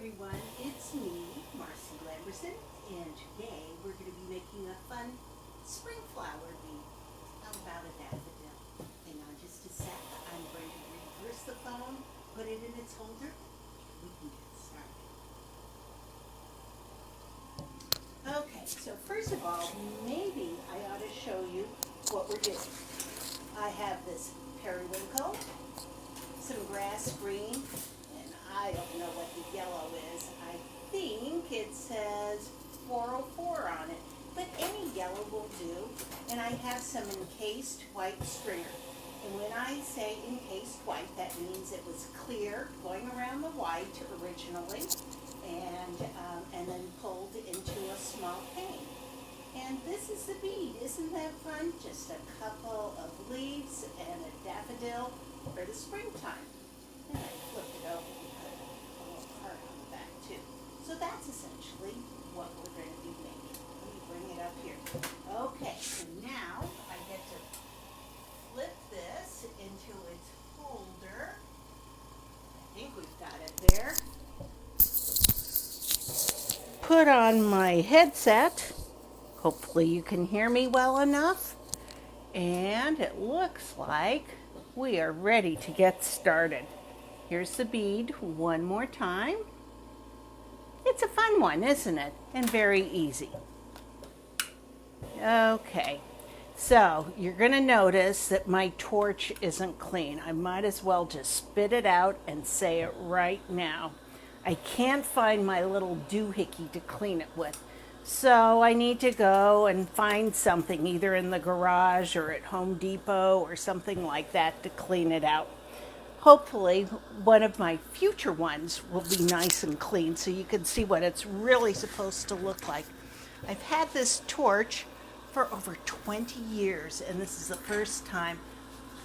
everyone, it's me, Marcy Lamberson, and today we're going to be making a fun spring flower bead. How about a daffodil? Hang on just a sec, I'm going to reverse the phone, put it in its holder, we can get started. Okay, so first of all, maybe I ought to show you what we're doing. I have this periwinkle, some grass green, and I don't know what the yellow is. I think it says 404 on it, but any yellow will do. And I have some encased white stringer. And when I say encased white, that means it was clear going around the white originally, and then pulled into a small pane. And this is the bead. Isn't that fun? Just a couple of leaves and a daffodil for the springtime. And I flipped it over and put a little heart on the back too. So that's essentially what we're going to be making. Let me bring it up here. Okay, so now I get to flip this into its holder. I think we've got it there. Put on my headset. Hopefully you can hear me well enough. And it looks like we are ready to get started. Here's the bead one more time. It's a fun one, isn't it? And very easy. Okay, so you're going to notice that my torch isn't clean. I might as well just spit it out and say it right now. I can't find my little doohickey to clean it with. So I need to go and find something either in the garage or at Home Depot or something like that to clean it out. Hopefully one of my future ones will be nice and clean so you can see what it's really supposed to look like. I've had this torch for over 20 years and this is the first time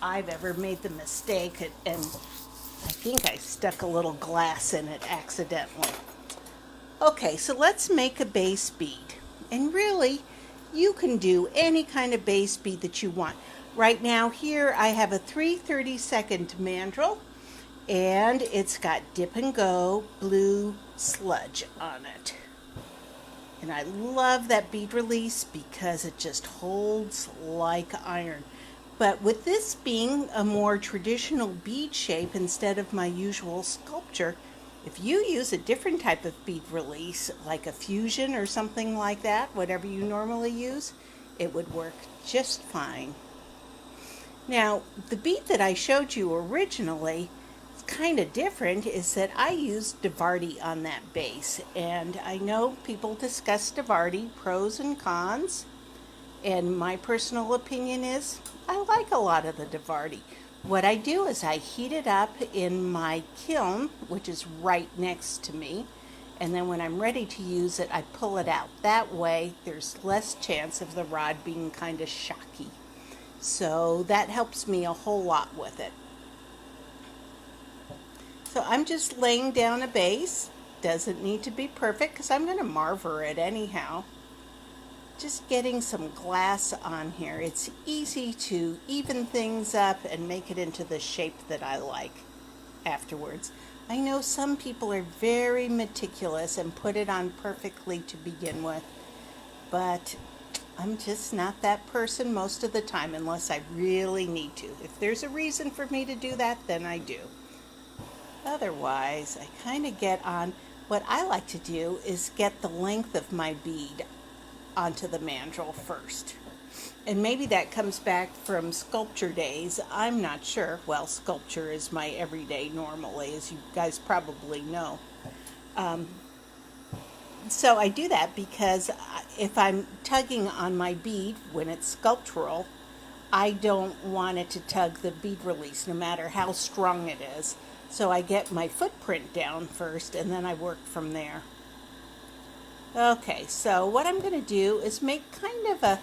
I've ever made the mistake and I think I stuck a little glass in it accidentally. Okay, so let's make a base bead. And really, you can do any kind of base bead that you want. Right now here I have a 3/32 mandrel and it's got dip and go blue sludge on it. And I love that bead release because it just holds like iron. But with this being a more traditional bead shape instead of my usual sculpture, if you use a different type of bead release, like a fusion or something like that, whatever you normally use, it would work just fine. Now, the bead that I showed you originally, it's kind of different, is that I used Davardi on that base. And I know people discuss Davardi, pros and cons, and my personal opinion is I like a lot of the Davardi. What I do is I heat it up in my kiln, which is right next to me, and then when I'm ready to use it, I pull it out. That way, there's less chance of the rod being kind of shocky. So that helps me a whole lot with it. So I'm just laying down a base. Doesn't need to be perfect because I'm going to marver it anyhow. Just getting some glass on here. It's easy to even things up and make it into the shape that I like afterwards. I know some people are very meticulous and put it on perfectly to begin with, but I'm just not that person most of the time unless I really need to. If there's a reason for me to do that, then I do. Otherwise, I kind of get on. What I like to do is get the length of my bead onto the mandrel first. And maybe that comes back from sculpture days. I'm not sure. Well, sculpture is my everyday normally, as you guys probably know. So I do that because if I'm tugging on my bead when it's sculptural, I don't want it to tug the bead release no matter how strong it is. So I get my footprint down first and then I work from there. Okay, so what I'm going to do is make kind of a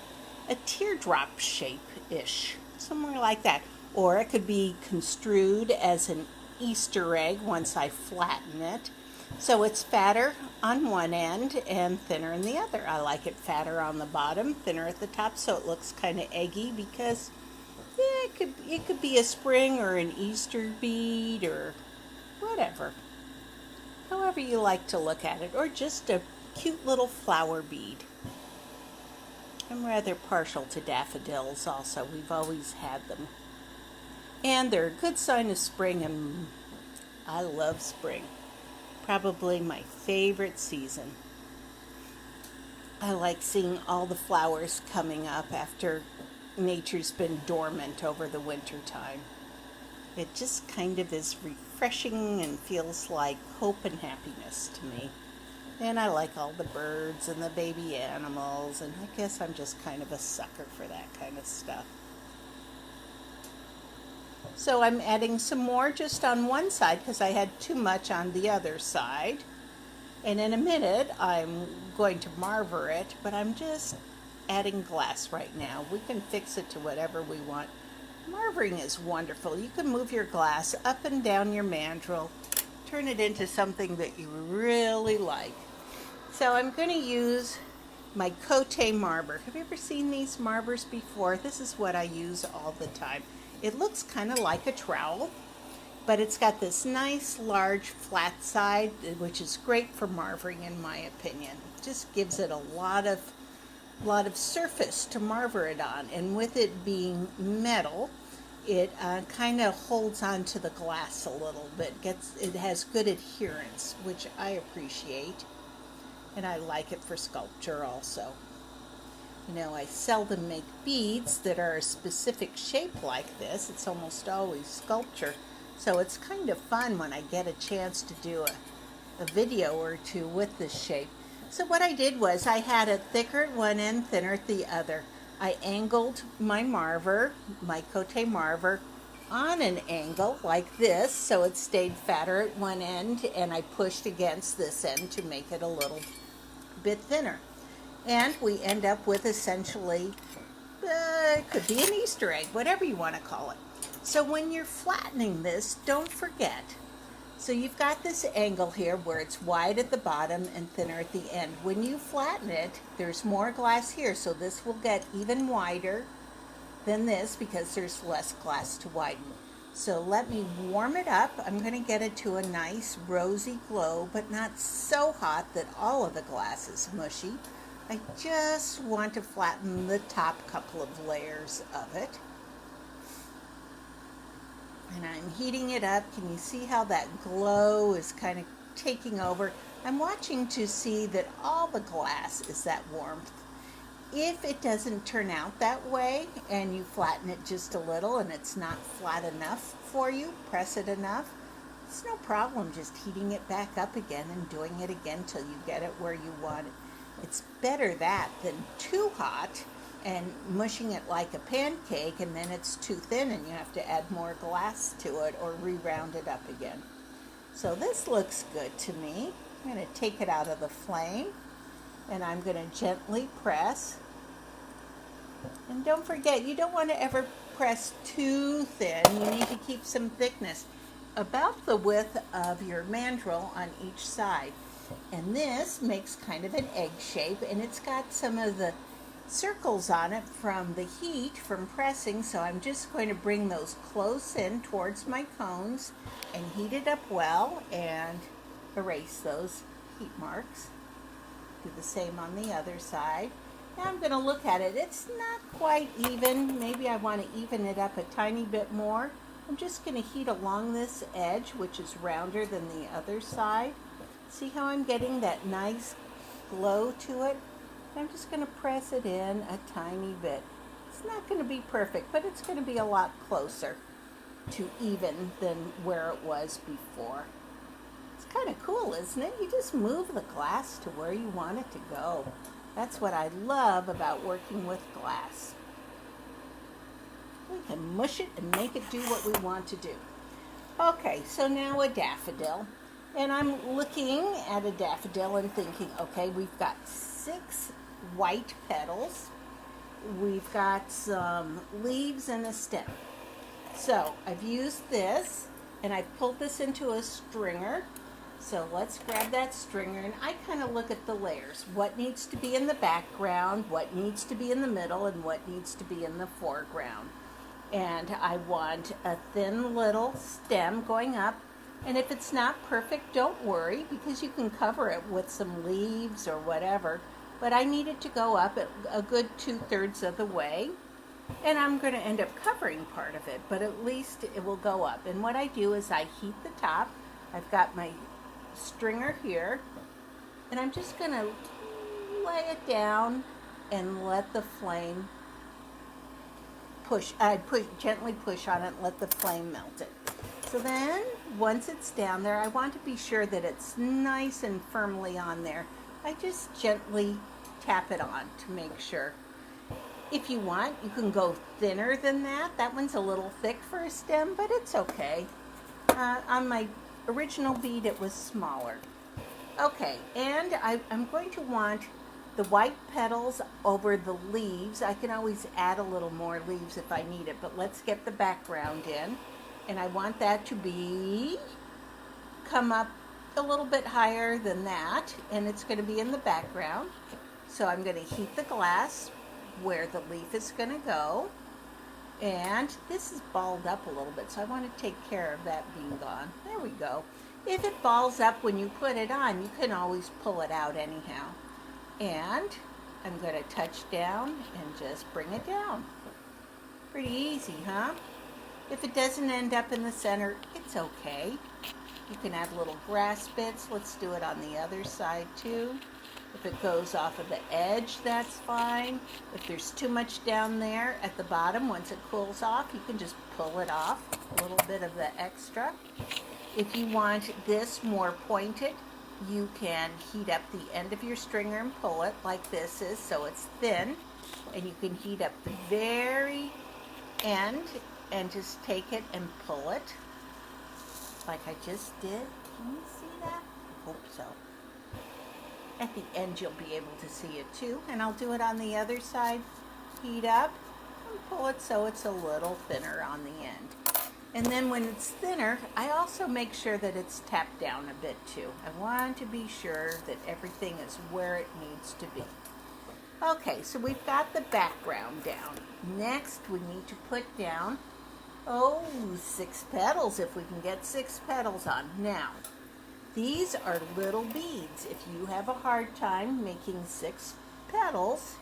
teardrop shape-ish, somewhere like that. Or it could be construed as an Easter egg once I flatten it. So it's fatter on one end and thinner in the other. I like it fatter on the bottom, thinner at the top, so it looks kind of eggy because it could be a spring or an Easter bead or whatever. However however you like to look at it, or just a cute little flower bead. I'm rather partial to daffodils also. We've always had them. And they're a good sign of spring, and I love spring. Probably my favorite season. I like seeing all the flowers coming up after nature's been dormant over the winter time. It just kind of is refreshing and feels like hope and happiness to me. And I like all the birds and the baby animals, and I guess I'm just kind of a sucker for that kind of stuff. So I'm adding some more just on one side because I had too much on the other side. And in a minute I'm going to marver it, but I'm just adding glass right now. We can fix it to whatever we want. Marvering is wonderful. You can move your glass up and down your mandrel, turn it into something that you really like. So I'm going to use my Cote marber. Have you ever seen these marbers before? This is what I use all the time. It looks kind of like a trowel, but it's got this nice large flat side, which is great for marvering in my opinion. It just gives it a lot of surface to marver it on, and with it being metal, it kind of holds on to the glass a little bit. It has good adherence, which I appreciate, and I like it for sculpture also. You know, I seldom make beads that are a specific shape like this. It's almost always sculpture. So it's kind of fun when I get a chance to do a video or two with this shape. So what I did was I had it thicker at one end, thinner at the other. I angled my marver, my Cote marver, on an angle like this, so it stayed fatter at one end, and I pushed against this end to make it a little bit thinner. And we end up with essentially, it could be an Easter egg, whatever you want to call it. So when you're flattening this, don't forget. So you've got this angle here where it's wide at the bottom and thinner at the end. When you flatten it, there's more glass here, so this will get even wider than this because there's less glass to widen. So let me warm it up. I'm going to get it to a nice rosy glow, but not so hot that all of the glass is mushy. I just want to flatten the top couple of layers of it. And I'm heating it up. Can you see how that glow is kind of taking over? I'm watching to see that all the glass is that warmth. If it doesn't turn out that way and you flatten it just a little and it's not flat enough for you, press it enough, it's no problem just heating it back up again and doing it again till you get it where you want it. It's better that than too hot and mushing it like a pancake, and then it's too thin and you have to add more glass to it or re-round it up again. So this looks good to me. I'm going to take it out of the flame and I'm going to gently press. And don't forget, you don't want to ever press too thin. You need to keep some thickness, about the width of your mandrel on each side. And this makes kind of an egg shape, and it's got some of the circles on it from the heat from pressing, so I'm just going to bring those close in towards my cones and heat it up well and erase those heat marks. Do the same on the other side. Now I'm going to look at it. It's not quite even. Maybe I want to even it up a tiny bit more. I'm just going to heat along this edge, which is rounder than the other side. See how I'm getting that nice glow to it? I'm just going to press it in a tiny bit. It's not going to be perfect, but it's going to be a lot closer to even than where it was before. It's kind of cool, isn't it? You just move the glass to where you want it to go. That's what I love about working with glass. We can mush it and make it do what we want to do. Okay, so now a daffodil. And I'm looking at a daffodil and thinking, okay, we've got 6 white petals. We've got some leaves and a stem. So I've used this and I've pulled this into a stringer. So let's grab that stringer, and I kind of look at the layers. What needs to be in the background, what needs to be in the middle, and what needs to be in the foreground. And I want a thin little stem going up. And if it's not perfect, don't worry, because you can cover it with some leaves or whatever. But I need it to go up at a good 2/3 of the way. And I'm going to end up covering part of it, but at least it will go up. And what I do is I heat the top. I've got my stringer here, and I'm just going to lay it down and let the flame gently push on it and let the flame melt it. So then, once it's down there, I want to be sure that it's nice and firmly on there. I just gently tap it on to make sure. If you want, you can go thinner than that. That one's a little thick for a stem, but it's okay. On my original bead, it was smaller. Okay, and I'm going to want the white petals over the leaves. I can always add a little more leaves if I need it, but let's get the background in. And I want that to come up a little bit higher than that, and it's going to be in the background. So I'm going to heat the glass where the leaf is going to go. And this is balled up a little bit, so I want to take care of that being gone. There we go. If it balls up when you put it on, you can always pull it out anyhow. And I'm going to touch down and just bring it down. Pretty easy, huh? If it doesn't end up in the center, it's okay. You can add little grass bits. Let's do it on the other side too. If it goes off of the edge, that's fine. If there's too much down there at the bottom, once it cools off, you can just pull it off, a little bit of the extra. If you want this more pointed, you can heat up the end of your stringer and pull it like this is, so it's thin. And you can heat up the very end and just take it and pull it like I just did. Can you see that? I hope so. At the end you'll be able to see it too, and I'll do it on the other side. Heat up and pull it so it's a little thinner on the end. And then when it's thinner, I also make sure that it's tapped down a bit too. I want to be sure that everything is where it needs to be. Okay, so we've got the background down. Next we need to put down 6 petals, if we can get 6 petals on. Now, these are little beads. If you have a hard time making 6 petals,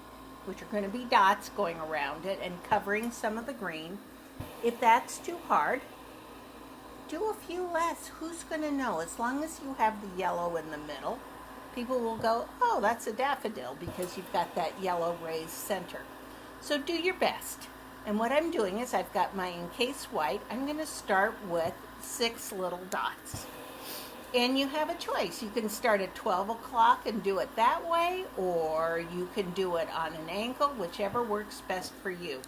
which are going to be dots going around it and covering some of the green, if that's too hard, do a few less. Who's going to know? As long as you have the yellow in the middle, people will go, oh, that's a daffodil, because you've got that yellow raised center. So do your best. And what I'm doing is I've got my encased white. I'm going to start with 6 little dots. And you have a choice. You can start at 12 o'clock and do it that way, or you can do it on an angle, whichever works best for you.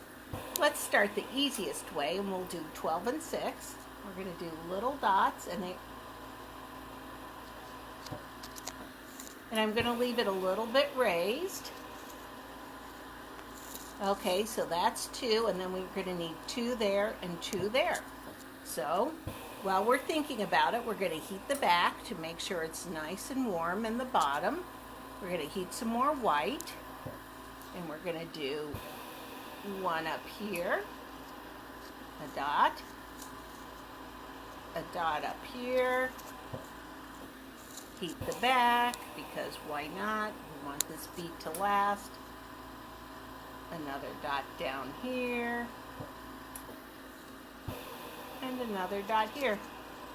Let's start the easiest way, and we'll do 12 and 6. We're going to do little dots, and I'm going to leave it a little bit raised. Okay, so that's 2, and then we're going to need 2 there and 2 there. So, while we're thinking about it, we're going to heat the back to make sure it's nice and warm in the bottom. We're going to heat some more white, and we're going to do 1 up here, a dot up here, heat the back, because why not? We want this bead to last. Another dot down here, and another dot here.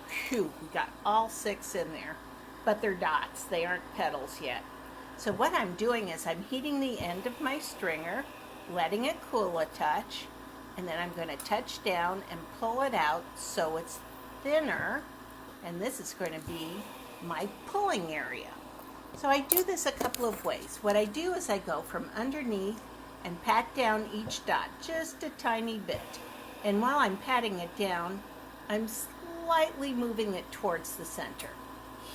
Phew, we got all 6 in there, but they're dots, they aren't petals yet. So what I'm doing is I'm heating the end of my stringer, letting it cool a touch, and then I'm going to touch down and pull it out so it's thinner, and this is going to be my pulling area. So I do this a couple of ways. What I do is I go from underneath and pat down each dot just a tiny bit. And while I'm patting it down, I'm slightly moving it towards the center.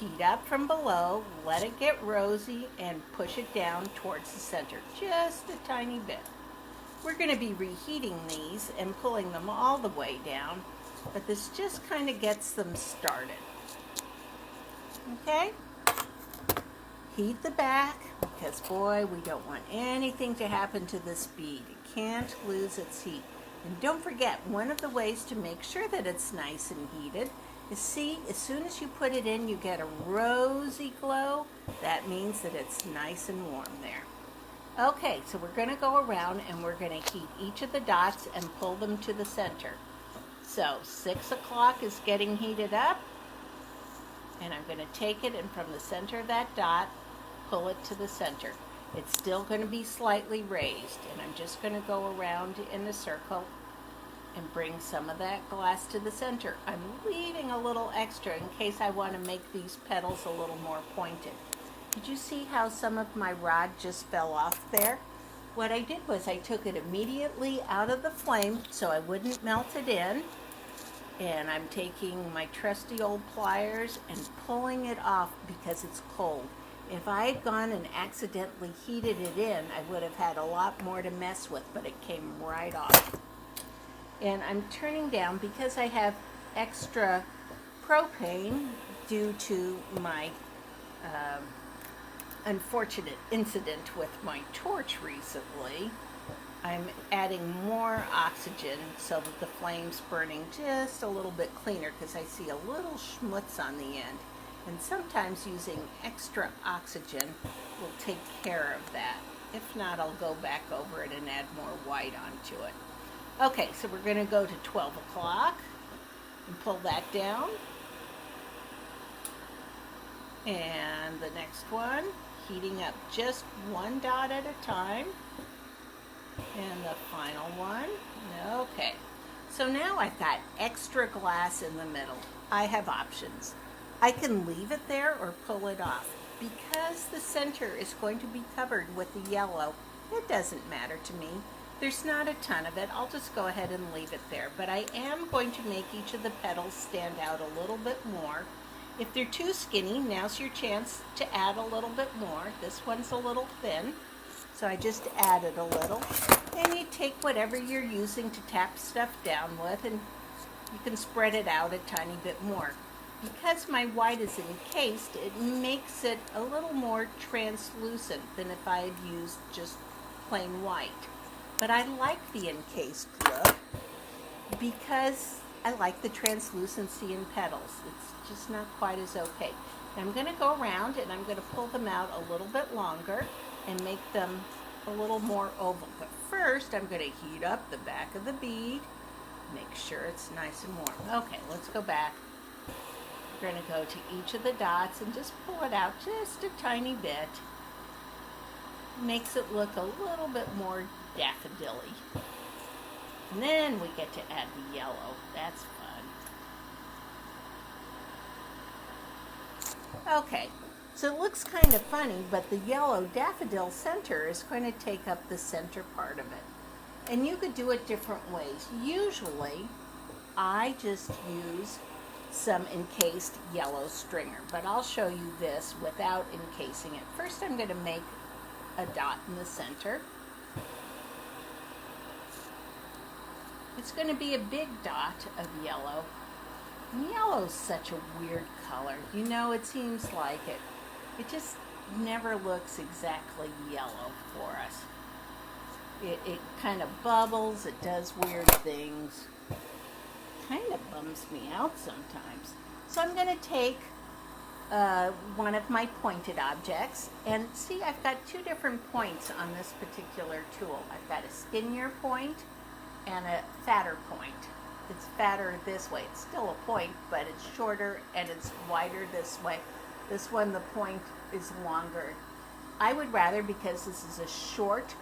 Heat up from below, let it get rosy, and push it down towards the center, just a tiny bit. We're going to be reheating these and pulling them all the way down, but this just kind of gets them started. Okay? Heat the back, because boy, we don't want anything to happen to this bead. It can't lose its heat. And don't forget, one of the ways to make sure that it's nice and heated You see, as soon as you put it in, you get a rosy glow. That means that it's nice and warm there. Okay, so we're going to go around and we're going to heat each of the dots and pull them to the center. So 6 o'clock is getting heated up, and I'm going to take it and from the center of that dot, pull it to the center. It's still going to be slightly raised, and I'm just going to go around in a circle and bring some of that glass to the center. I'm leaving a little extra in case I want to make these petals a little more pointed. Did you see how some of my rod just fell off there? What I did was I took it immediately out of the flame so I wouldn't melt it in, and I'm taking my trusty old pliers and pulling it off because it's cold. If I had gone and accidentally heated it in, I would have had a lot more to mess with, but it came right off. And I'm turning down because I have extra propane due to my unfortunate incident with my torch recently. I'm adding more oxygen so that the flame's burning just a little bit cleaner because I see a little schmutz on the end. And sometimes using extra oxygen will take care of that. If not, I'll go back over it and add more white onto it. Okay, so we're going to go to 12 o'clock and pull that down. And the next one, heating up just one dot at a time. And the final one. Okay, so now I've got extra glass in the middle. I have options. I can leave it there or pull it off. Because the center is going to be covered with the yellow, it doesn't matter to me. There's not a ton of it. I'll just go ahead and leave it there. But I am going to make each of the petals stand out a little bit more. If they're too skinny, now's your chance to add a little bit more. This one's a little thin, so I just added a little. And you take whatever you're using to tap stuff down with, and you can spread it out a tiny bit more. Because my white is encased, it makes it a little more translucent than if I had used just plain white. But I like the encased look because I like the translucency in petals. It's just not quite as opaque. I'm going to go around and I'm going to pull them out a little bit longer and make them a little more oval. But first I'm going to heat up the back of the bead, make sure it's nice and warm. Okay, let's go back. We're going to go to each of the dots and just pull it out just a tiny bit. Makes it look a little bit more daffodil-y. And then we get to add the yellow. That's fun. Okay, so it looks kind of funny, but the yellow daffodil center is going to take up the center part of it. And you could do it different ways. Usually, I just use some encased yellow stringer, but I'll show you this without encasing it. First, I'm going to make a dot in the center. It's going to be a big dot of yellow. And yellow's such a weird color. You know, it seems like it. It just never looks exactly yellow for us. It kind of bubbles, it does weird things. Kind of bums me out sometimes. So I'm going to take one of my pointed objects, and see, I've got two different points on this particular tool. I've got a skinnier point and a fatter point. It's fatter this way. It's still a point, but it's shorter and it's wider this way. This one, the point is longer. I would rather, because this is a short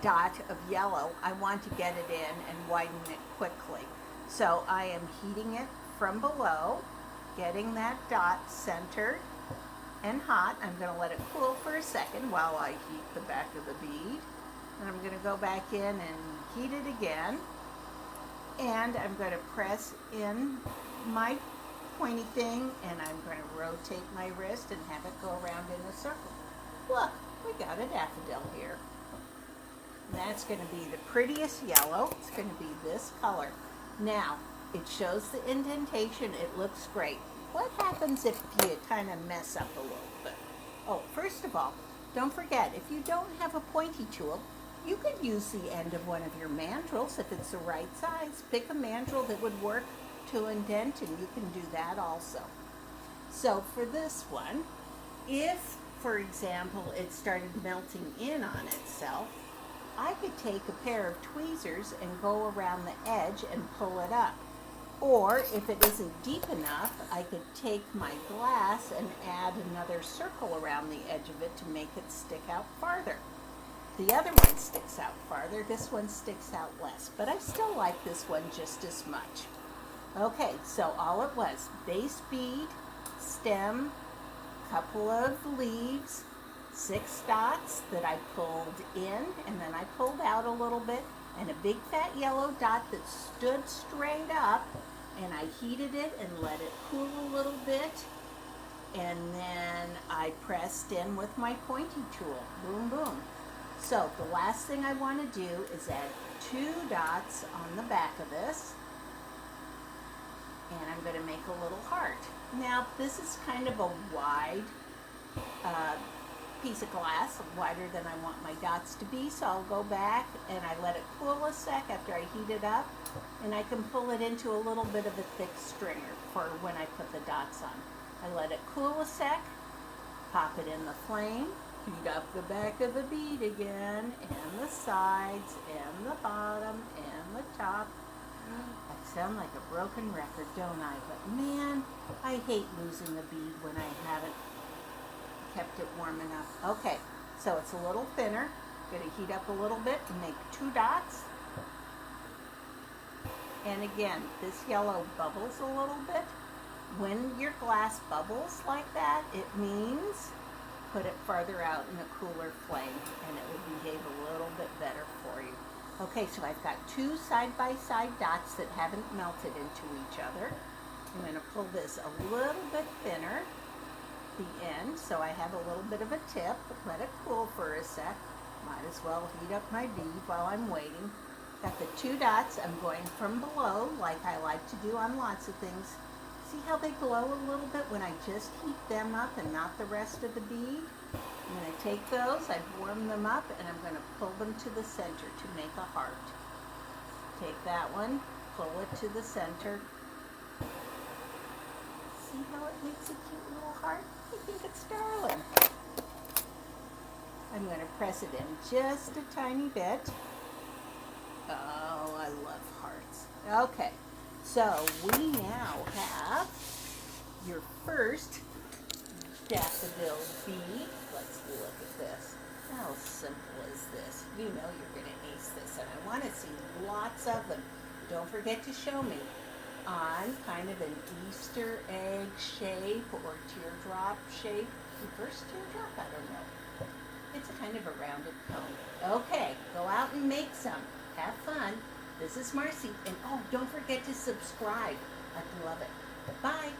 dot of yellow, I want to get it in and widen it quickly. So I am heating it from below, getting that dot centered and hot. I'm going to let it cool for a second while I heat the back of the bead. And I'm going to go back in and heat it again. And I'm going to press in my pointy thing, and I'm going to rotate my wrist and have it go around in a circle. Look, we got a daffodil here. And that's going to be the prettiest yellow. It's going to be this color. Now, it shows the indentation. It looks great. What happens if you kind of mess up a little bit? Oh, first of all, don't forget, if you don't have a pointy tool, you could use the end of one of your mandrels if it's the right size. Pick a mandrel that would work to indent, and you can do that also. So for this one, if, for example, it started melting in on itself, I could take a pair of tweezers and go around the edge and pull it up. Or if it isn't deep enough, I could take my glass and add another circle around the edge of it to make it stick out farther. The other one sticks out farther, this one sticks out less, but I still like this one just as much. Okay, so all it was, base bead, stem, couple of leaves, 6 dots that I pulled in and then I pulled out a little bit, and a big fat yellow dot that stood straight up, and I heated it and let it cool a little bit, and then I pressed in with my pointy tool. Boom, boom. So the last thing I want to do is add 2 dots on the back of this, and I'm going to make a little heart. Now this is kind of a wide piece of glass, wider than I want my dots to be, so I'll go back and I let it cool a sec after I heat it up, and I can pull it into a little bit of a thick stringer for when I put the dots on. I let it cool a sec, pop it in the flame, heat up the back of the bead again, and the sides, and the bottom, and the top. I sound like a broken record, don't I? But man, I hate losing the bead when I haven't kept it warm enough. Okay, so it's a little thinner. I'm going to heat up a little bit and make 2 dots. And again, this yellow bubbles a little bit. When your glass bubbles like that, it means put it farther out in a cooler flame and it will behave a little bit better for you. Okay, so I've got 2 side-by-side dots that haven't melted into each other. I'm going to pull this a little bit thinner, the end, so I have a little bit of a tip. Let it cool for a sec. Might as well heat up my bead while I'm waiting. Got the 2 dots. I'm going from below like I like to do on lots of things. See how they glow a little bit when I just heat them up and not the rest of the bead? I'm going to take those, I've warmed them up, and I'm going to pull them to the center to make a heart. Take that one, pull it to the center. See how it makes a cute little heart? I think it's darling. I'm going to press it in just a tiny bit. Oh, I love hearts. Okay, so we now have your first daffodil bead. Let's look at this. How simple is this? You know you're going to ace this, and I want to see lots of them. Don't forget to show me on kind of an Easter egg shape or teardrop shape. Reverse teardrop? I don't know. It's a kind of a rounded cone. Okay, go out and make some. Have fun. This is Marcy, and oh, don't forget to subscribe. I'd love it. Bye.